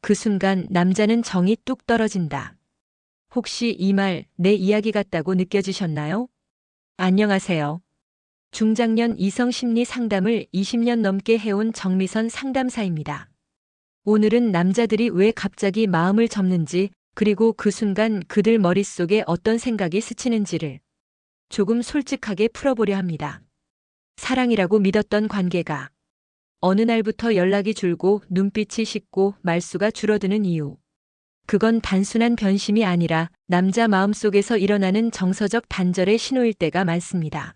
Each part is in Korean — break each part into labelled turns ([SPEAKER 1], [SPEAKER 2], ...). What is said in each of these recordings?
[SPEAKER 1] 그 순간 남자는 정이 뚝 떨어진다. 혹시 이 말 내 이야기 같다고 느껴지셨나요? 안녕하세요. 중장년 이성 심리 상담을 20년 넘게 해온 정미선 상담사입니다. 오늘은 남자들이 왜 갑자기 마음을 접는지, 그리고 그 순간 그들 머릿속에 어떤 생각이 스치는지를 조금 솔직하게 풀어보려 합니다. 사랑이라고 믿었던 관계가 어느 날부터 연락이 줄고 눈빛이 식고 말수가 줄어드는 이유. 그건 단순한 변심이 아니라 남자 마음속에서 일어나는 정서적 단절의 신호일 때가 많습니다.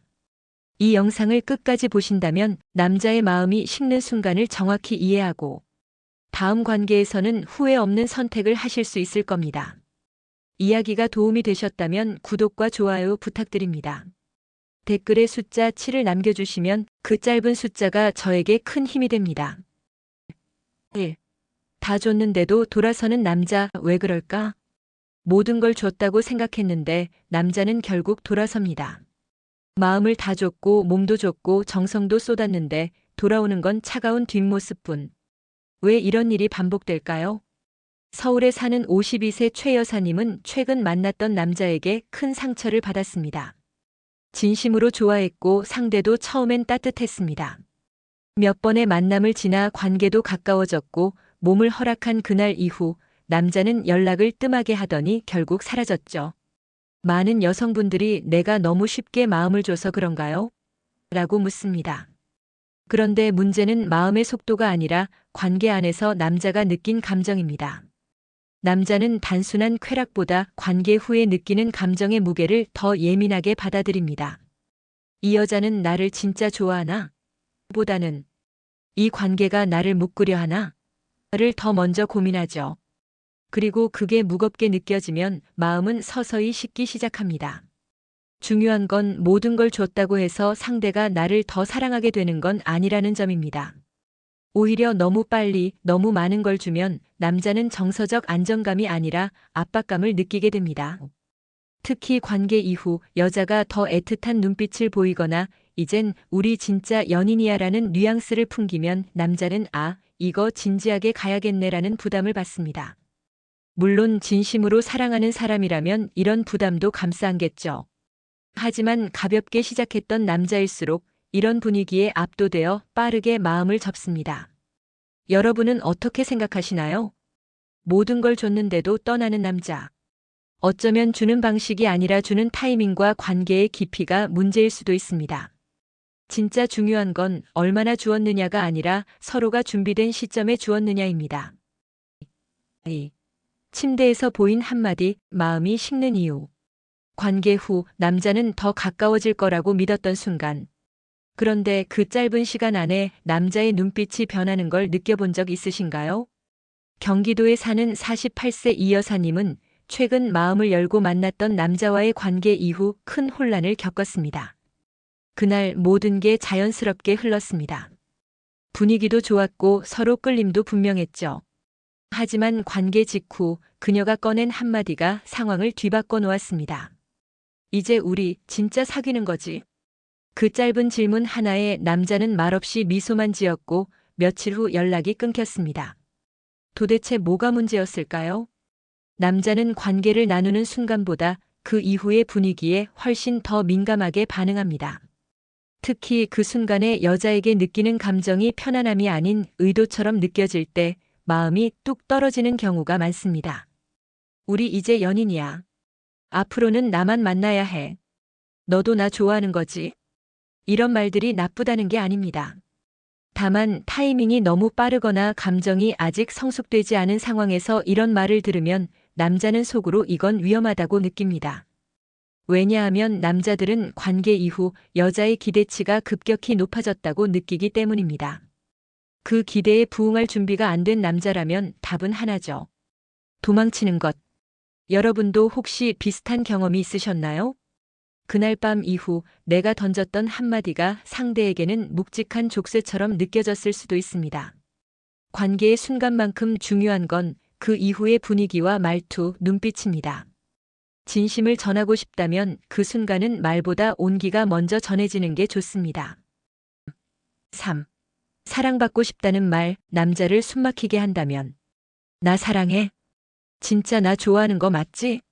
[SPEAKER 1] 이 영상을 끝까지 보신다면 남자의 마음이 식는 순간을 정확히 이해하고 다음 관계에서는 후회 없는 선택을 하실 수 있을 겁니다. 이야기가 도움이 되셨다면 구독과 좋아요 부탁드립니다. 댓글에 숫자 7을 남겨주시면 그 짧은 숫자가 저에게 큰 힘이 됩니다. 1. 다 줬는데도 돌아서는 남자, 왜 그럴까? 모든 걸 줬다고 생각했는데 남자는 결국 돌아섭니다. 마음을 다 줬고 몸도 줬고 정성도 쏟았는데 돌아오는 건 차가운 뒷모습뿐. 왜 이런 일이 반복될까요? 서울에 사는 52세 최 여사님은 최근 만났던 남자에게 큰 상처를 받았습니다. 진심으로 좋아했고 상대도 처음엔 따뜻했습니다. 몇 번의 만남을 지나 관계도 가까워졌고 몸을 허락한 그날 이후 남자는 연락을 뜸하게 하더니 결국 사라졌죠. 많은 여성분들이 내가 너무 쉽게 마음을 줘서 그런가요? 라고 묻습니다. 그런데 문제는 마음의 속도가 아니라 관계 안에서 남자가 느낀 감정입니다. 남자는 단순한 쾌락보다 관계 후에 느끼는 감정의 무게를 더 예민하게 받아들입니다. 이 여자는 나를 진짜 좋아하나? 보다는 이 관계가 나를 묶으려 하나? 를 더 먼저 고민하죠. 그리고 그게 무겁게 느껴지면 마음은 서서히 식기 시작합니다. 중요한 건 모든 걸 줬다고 해서 상대가 나를 더 사랑하게 되는 건 아니라는 점입니다. 오히려 너무 빨리 너무 많은 걸 주면 남자는 정서적 안정감이 아니라 압박감을 느끼게 됩니다. 특히 관계 이후 여자가 더 애틋한 눈빛을 보이거나 이젠 우리 진짜 연인이야라는 뉘앙스를 풍기면 남자는 이거 진지하게 가야겠네라는 부담을 받습니다. 물론 진심으로 사랑하는 사람이라면 이런 부담도 감싸안겠죠. 하지만 가볍게 시작했던 남자일수록 이런 분위기에 압도되어 빠르게 마음을 접습니다. 여러분은 어떻게 생각하시나요? 모든 걸 줬는데도 떠나는 남자. 어쩌면 주는 방식이 아니라 주는 타이밍과 관계의 깊이가 문제일 수도 있습니다. 진짜 중요한 건 얼마나 주었느냐가 아니라 서로가 준비된 시점에 주었느냐입니다. 2. 침대에서 보인 한마디, 마음이 식는 이유. 관계 후 남자는 더 가까워질 거라고 믿었던 순간. 그런데 그 짧은 시간 안에 남자의 눈빛이 변하는 걸 느껴본 적 있으신가요? 경기도에 사는 48세 이 여사님은 최근 마음을 열고 만났던 남자와의 관계 이후 큰 혼란을 겪었습니다. 그날 모든 게 자연스럽게 흘렀습니다. 분위기도 좋았고 서로 끌림도 분명했죠. 하지만 관계 직후 그녀가 꺼낸 한마디가 상황을 뒤바꿔 놓았습니다. 이제 우리 진짜 사귀는 거지? 그 짧은 질문 하나에 남자는 말없이 미소만 지었고 며칠 후 연락이 끊겼습니다. 도대체 뭐가 문제였을까요? 남자는 관계를 나누는 순간보다 그 이후의 분위기에 훨씬 더 민감하게 반응합니다. 특히 그 순간에 여자에게 느끼는 감정이 편안함이 아닌 의도처럼 느껴질 때 마음이 뚝 떨어지는 경우가 많습니다. 우리 이제 연인이야. 앞으로는 나만 만나야 해. 너도 나 좋아하는 거지? 이런 말들이 나쁘다는 게 아닙니다. 다만 타이밍이 너무 빠르거나 감정이 아직 성숙되지 않은 상황에서 이런 말을 들으면 남자는 속으로 이건 위험하다고 느낍니다. 왜냐하면 남자들은 관계 이후 여자의 기대치가 급격히 높아졌다고 느끼기 때문입니다. 그 기대에 부응할 준비가 안 된 남자라면 답은 하나죠. 도망치는 것. 여러분도 혹시 비슷한 경험이 있으셨나요? 그날 밤 이후 내가 던졌던 한마디가 상대에게는 묵직한 족쇄처럼 느껴졌을 수도 있습니다. 관계의 순간만큼 중요한 건 그 이후의 분위기와 말투, 눈빛입니다. 진심을 전하고 싶다면 그 순간은 말보다 온기가 먼저 전해지는 게 좋습니다. 3. 사랑받고 싶다는 말, 남자를 숨막히게 한다면. 나 사랑해. 진짜 나 좋아하는 거 맞지?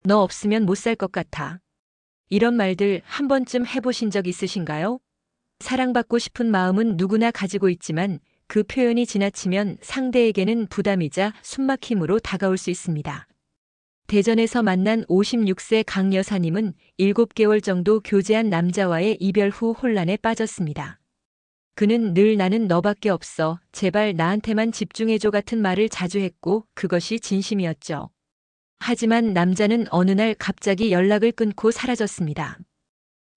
[SPEAKER 1] 너 없으면 못 살 것 같아. 이런 말들 한 번쯤 해보신 적 있으신가요? 사랑받고 싶은 마음은 누구나 가지고 있지만 그 표현이 지나치면 상대에게는 부담이자 숨막힘으로 다가올 수 있습니다. 대전에서 만난 56세 강 여사님은 7개월 정도 교제한 남자와의 이별 후 혼란에 빠졌습니다. 그는 늘 나는 너밖에 없어. 제발 나한테만 집중해줘 같은 말을 자주 했고 그것이 진심이었죠. 하지만 남자는 어느 날 갑자기 연락을 끊고 사라졌습니다.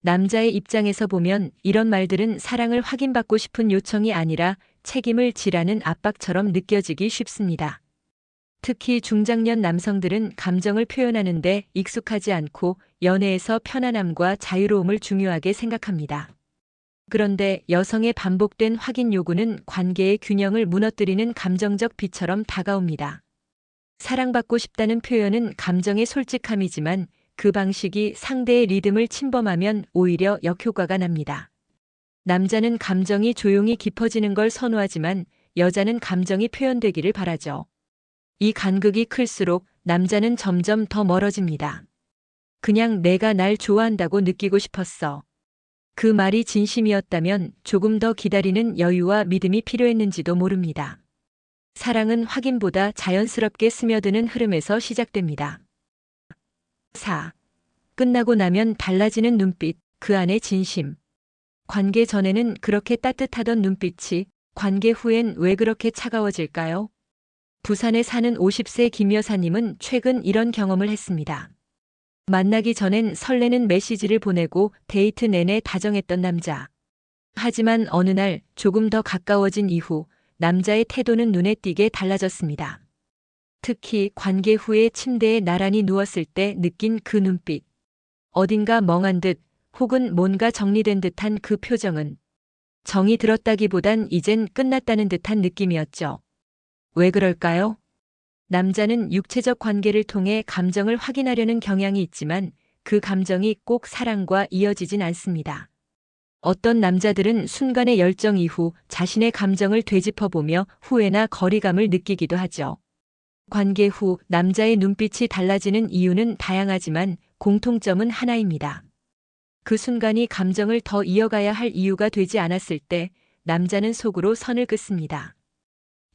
[SPEAKER 1] 남자의 입장에서 보면 이런 말들은 사랑을 확인받고 싶은 요청이 아니라 책임을 지라는 압박처럼 느껴지기 쉽습니다. 특히 중장년 남성들은 감정을 표현하는데 익숙하지 않고 연애에서 편안함과 자유로움을 중요하게 생각합니다. 그런데 여성의 반복된 확인 요구는 관계의 균형을 무너뜨리는 감정적 비처럼 다가옵니다. 사랑받고 싶다는 표현은 감정의 솔직함이지만 그 방식이 상대의 리듬을 침범하면 오히려 역효과가 납니다. 남자는 감정이 조용히 깊어지는 걸 선호하지만 여자는 감정이 표현되기를 바라죠. 이 간극이 클수록 남자는 점점 더 멀어집니다. 그냥 내가 날 좋아한다고 느끼고 싶었어. 그 말이 진심이었다면 조금 더 기다리는 여유와 믿음이 필요했는지도 모릅니다. 사랑은 확인보다 자연스럽게 스며드는 흐름에서 시작됩니다. 4. 끝나고 나면 달라지는 눈빛, 그 안의 진심. 관계 전에는 그렇게 따뜻하던 눈빛이 관계 후엔 왜 그렇게 차가워질까요? 부산에 사는 50세 김 여사님은 최근 이런 경험을 했습니다. 만나기 전엔 설레는 메시지를 보내고 데이트 내내 다정했던 남자. 하지만 어느 날 조금 더 가까워진 이후 남자의 태도는 눈에 띄게 달라졌습니다. 특히 관계 후에 침대에 나란히 누웠을 때 느낀 그 눈빛. 어딘가 멍한 듯 혹은 뭔가 정리된 듯한 그 표정은 정이 들었다기보단 이젠 끝났다는 듯한 느낌이었죠. 왜 그럴까요? 남자는 육체적 관계를 통해 감정을 확인하려는 경향이 있지만 그 감정이 꼭 사랑과 이어지진 않습니다. 어떤 남자들은 순간의 열정 이후 자신의 감정을 되짚어보며 후회나 거리감을 느끼기도 하죠. 관계 후 남자의 눈빛이 달라지는 이유는 다양하지만 공통점은 하나입니다. 그 순간이 감정을 더 이어가야 할 이유가 되지 않았을 때 남자는 속으로 선을 긋습니다.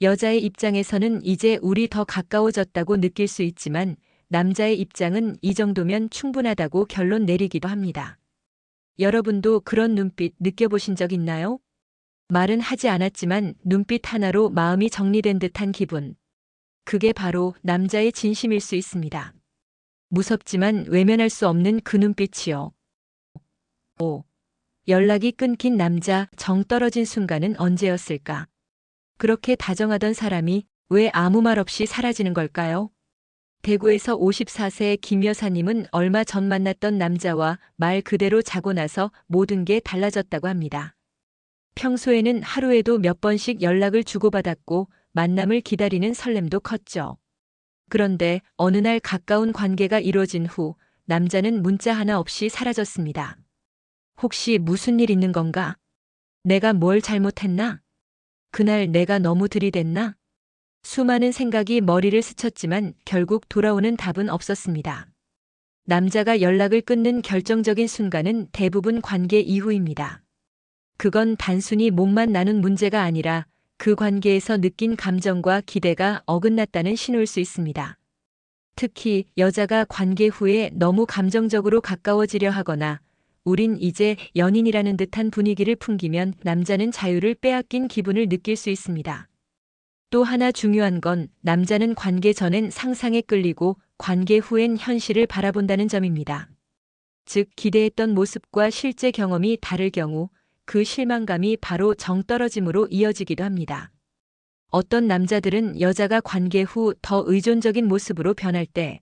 [SPEAKER 1] 여자의 입장에서는 이제 우리 더 가까워졌다고 느낄 수 있지만 남자의 입장은 이 정도면 충분하다고 결론 내리기도 합니다. 여러분도 그런 눈빛 느껴보신 적 있나요? 말은 하지 않았지만 눈빛 하나로 마음이 정리된 듯한 기분. 그게 바로 남자의 진심일 수 있습니다. 무섭지만 외면할 수 없는 그 눈빛이요. 5. 연락이 끊긴 남자, 정 떨어진 순간은 언제였을까? 그렇게 다정하던 사람이 왜 아무 말 없이 사라지는 걸까요? 대구에서 54세 김 여사님은 얼마 전 만났던 남자와 말 그대로 자고 나서 모든 게 달라졌다고 합니다. 평소에는 하루에도 몇 번씩 연락을 주고받았고 만남을 기다리는 설렘도 컸죠. 그런데 어느 날 가까운 관계가 이루어진 후 남자는 문자 하나 없이 사라졌습니다. 혹시 무슨 일 있는 건가? 내가 뭘 잘못했나? 그날 내가 너무 들이댔나? 수많은 생각이 머리를 스쳤지만 결국 돌아오는 답은 없었습니다. 남자가 연락을 끊는 결정적인 순간은 대부분 관계 이후입니다. 그건 단순히 몸만 나눈 문제가 아니라 그 관계에서 느낀 감정과 기대가 어긋났다는 신호일 수 있습니다. 특히 여자가 관계 후에 너무 감정적으로 가까워지려 하거나 우린 이제 연인이라는 듯한 분위기를 풍기면 남자는 자유를 빼앗긴 기분을 느낄 수 있습니다. 또 하나 중요한 건 남자는 관계 전엔 상상에 끌리고 관계 후엔 현실을 바라본다는 점입니다. 즉 기대했던 모습과 실제 경험이 다를 경우 그 실망감이 바로 정떨어짐으로 이어지기도 합니다. 어떤 남자들은 여자가 관계 후 더 의존적인 모습으로 변할 때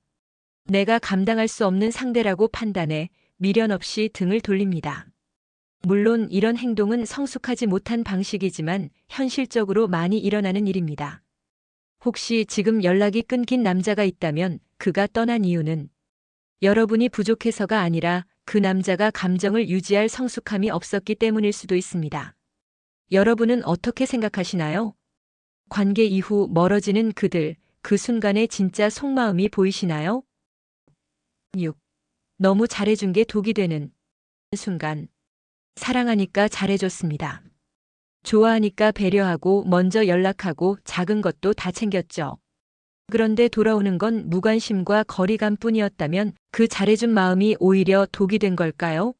[SPEAKER 1] 내가 감당할 수 없는 상대라고 판단해 미련 없이 등을 돌립니다. 물론 이런 행동은 성숙하지 못한 방식이지만 현실적으로 많이 일어나는 일입니다. 혹시 지금 연락이 끊긴 남자가 있다면 그가 떠난 이유는 여러분이 부족해서가 아니라 그 남자가 감정을 유지할 성숙함이 없었기 때문일 수도 있습니다. 여러분은 어떻게 생각하시나요? 관계 이후 멀어지는 그들, 그 순간의 진짜 속마음이 보이시나요? 6. 너무 잘해준 게 독이 되는 순간. 사랑하니까 잘해줬습니다. 좋아하니까 배려하고 먼저 연락하고 작은 것도 다 챙겼죠. 그런데 돌아오는 건 무관심과 거리감 뿐이었다면 그 잘해준 마음이 오히려 독이 된 걸까요?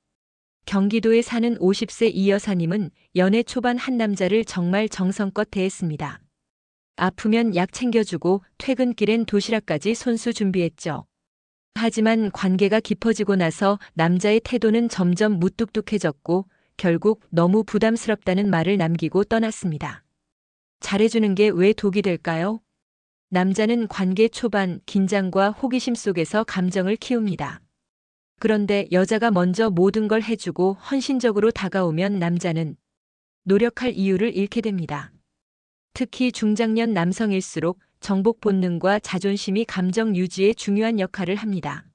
[SPEAKER 1] 경기도에 사는 50세 이 여사님은 연애 초반 한 남자를 정말 정성껏 대했습니다. 아프면 약 챙겨주고 퇴근길엔 도시락까지 손수 준비했죠. 하지만 관계가 깊어지고 나서 남자의 태도는 점점 무뚝뚝해졌고 결국 너무 부담스럽다는 말을 남기고 떠났습니다. 잘해주는 게 왜 독이 될까요? 남자는 관계 초반 긴장과 호기심 속에서 감정을 키웁니다. 그런데 여자가 먼저 모든 걸 해주고 헌신적으로 다가오면 남자는 노력할 이유를 잃게 됩니다. 특히 중장년 남성일수록 정복 본능과 자존심이 감정 유지에 중요한 역할을 합니다.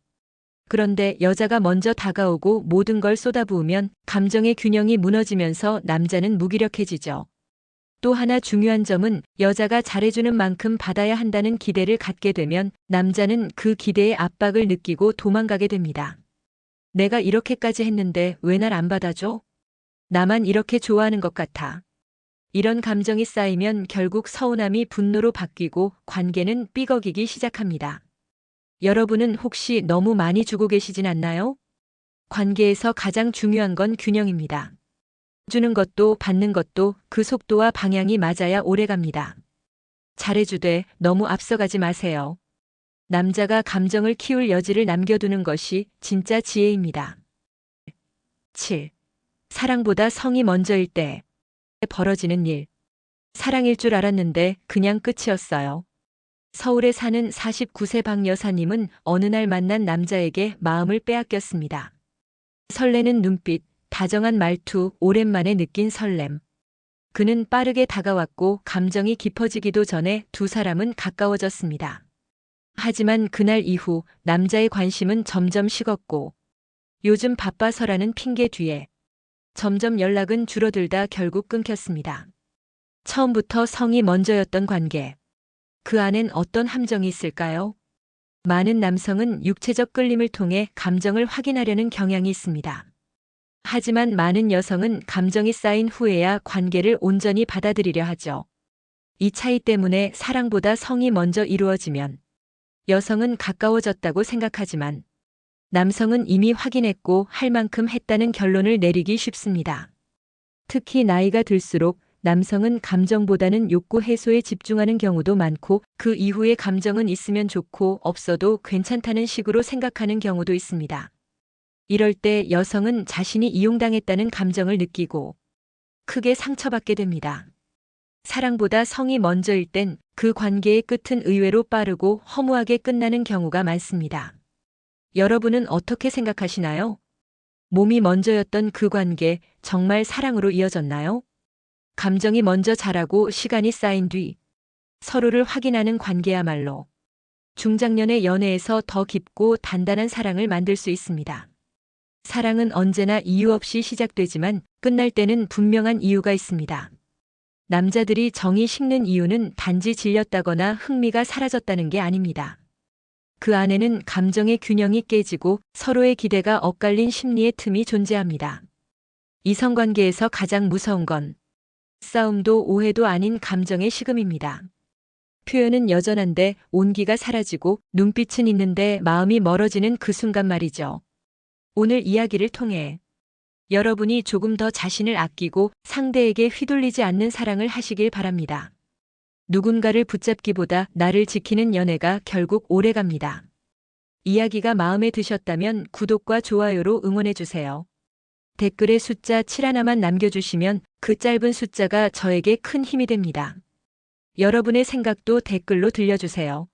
[SPEAKER 1] 그런데 여자가 먼저 다가오고 모든 걸 쏟아부으면 감정의 균형이 무너지면서 남자는 무기력해지죠. 또 하나 중요한 점은 여자가 잘해주는 만큼 받아야 한다는 기대를 갖게 되면 남자는 그 기대의 압박을 느끼고 도망가게 됩니다. 내가 이렇게까지 했는데 왜 날 안 받아줘? 나만 이렇게 좋아하는 것 같아. 이런 감정이 쌓이면 결국 서운함이 분노로 바뀌고 관계는 삐걱이기 시작합니다. 여러분은 혹시 너무 많이 주고 계시진 않나요? 관계에서 가장 중요한 건 균형입니다. 주는 것도 받는 것도 그 속도와 방향이 맞아야 오래갑니다. 잘해주되 너무 앞서가지 마세요. 남자가 감정을 키울 여지를 남겨두는 것이 진짜 지혜입니다. 7. 사랑보다 성이 먼저일 때 벌어지는 일. 사랑일 줄 알았는데 그냥 끝이었어요. 서울에 사는 49세 박 여사님은 어느 날 만난 남자에게 마음을 빼앗겼습니다. 설레는 눈빛, 다정한 말투, 오랜만에 느낀 설렘. 그는 빠르게 다가왔고 감정이 깊어지기도 전에 두 사람은 가까워졌습니다. 하지만 그날 이후 남자의 관심은 점점 식었고 요즘 바빠서라는 핑계 뒤에 점점 연락은 줄어들다 결국 끊겼습니다. 처음부터 성이 먼저였던 관계. 그 안엔 어떤 함정이 있을까요? 많은 남성은 육체적 끌림을 통해 감정을 확인하려는 경향이 있습니다. 하지만 많은 여성은 감정이 쌓인 후에야 관계를 온전히 받아들이려 하죠. 이 차이 때문에 사랑보다 성이 먼저 이루어지면 여성은 가까워졌다고 생각하지만 남성은 이미 확인했고 할 만큼 했다는 결론을 내리기 쉽습니다. 특히 나이가 들수록 남성은 감정보다는 욕구 해소에 집중하는 경우도 많고 그 이후에 감정은 있으면 좋고 없어도 괜찮다는 식으로 생각하는 경우도 있습니다. 이럴 때 여성은 자신이 이용당했다는 감정을 느끼고 크게 상처받게 됩니다. 사랑보다 성이 먼저일 땐 그 관계의 끝은 의외로 빠르고 허무하게 끝나는 경우가 많습니다. 여러분은 어떻게 생각하시나요? 몸이 먼저였던 그 관계 정말 사랑으로 이어졌나요? 감정이 먼저 자라고 시간이 쌓인 뒤 서로를 확인하는 관계야말로 중장년의 연애에서 더 깊고 단단한 사랑을 만들 수 있습니다. 사랑은 언제나 이유 없이 시작되지만 끝날 때는 분명한 이유가 있습니다. 남자들이 정이 식는 이유는 단지 질렸다거나 흥미가 사라졌다는 게 아닙니다. 그 안에는 감정의 균형이 깨지고 서로의 기대가 엇갈린 심리의 틈이 존재합니다. 이성관계에서 가장 무서운 건 싸움도 오해도 아닌 감정의 식음입니다. 표현은 여전한데 온기가 사라지고 눈빛은 있는데 마음이 멀어지는 그 순간 말이죠. 오늘 이야기를 통해 여러분이 조금 더 자신을 아끼고 상대에게 휘둘리지 않는 사랑을 하시길 바랍니다. 누군가를 붙잡기보다 나를 지키는 연애가 결국 오래갑니다. 이야기가 마음에 드셨다면 구독과 좋아요로 응원해주세요. 댓글에 숫자 7 하나만 남겨주시면 그 짧은 숫자가 저에게 큰 힘이 됩니다. 여러분의 생각도 댓글로 들려주세요.